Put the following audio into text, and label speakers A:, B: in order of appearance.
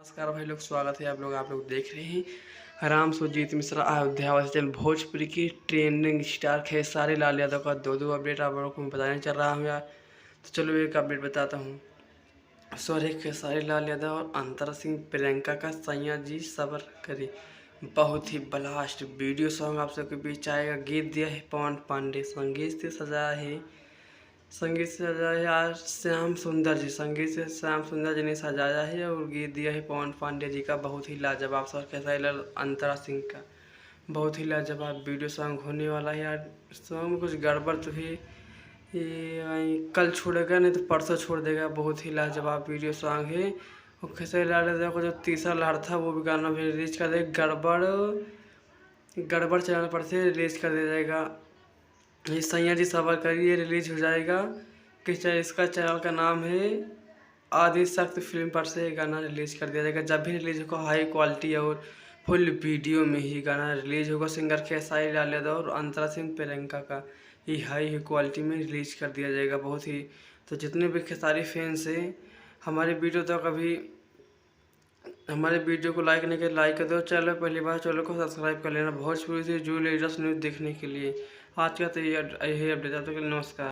A: नमस्कार भाई लोग, स्वागत है आप लोग देख रहे हैं राम सुरजीत मिश्रा अयोध्या वासी चैनल। भोजपुरी की ट्रेंडिंग स्टार खेसारी लाल यादव का दो अपडेट आप लोगों को मैं बताने चल रहा हूँ यार। तो चलो एक अपडेट बताता हूँ। सॉरी, खेसारी लाल यादव और अंतरा सिंह प्रियंका का सैया जी सबर करी बहुत ही ब्लास्ट वीडियो सॉन्ग आप सबके बीच आएगा। गीत दिया है पवन पांडे, संगीत से सजाया है आज श्याम सुंदर जी, संगीत से श्याम सुंदर जी ने सजाया है और गीत दिया है पवन पांडे जी का। बहुत ही लाजवाब सॉन्ग खेसारी लाल अंतरा सिंह का, बहुत ही लाजवाब वीडियो सॉन्ग होने वाला है यार। सॉन्ग में कुछ गड़बड़ तो है, ये कल छोड़ेगा नहीं तो परसों छोड़ देगा। बहुत ही लाजवाब वीडियो सॉन्ग है। और खेसारी लाल यादव का जो तीसरा लहर था वो भी गाना भी रिलीज कर देगा। गड़बड़ चैनल पर से रिलीज कर दिया जाएगा। ये सैया जी सबर करिए रिलीज हो जाएगा। इसका चैनल का नाम है आदि शक्ति फिल्म पर से गाना रिलीज कर दिया जाएगा। जब भी रिलीज होगा हाई क्वालिटी और फुल वीडियो में ही गाना रिलीज होगा। सिंगर खेसारी लाल यादव और अंतरा सिंह प्रियंका का ये हाई क्वालिटी में रिलीज कर दिया जाएगा। बहुत ही तो जितने भी खेसारी फैंस हैं हमारे वीडियो को लाइक नहीं कर लाइक कर दो। चैनल पहली बार चैनल को सब्सक्राइब कर लेना भोजपुरी से जो लेटेस्ट न्यूज़ देखने के लिए। आज का तो यही अपडेट है। तो नमस्कार।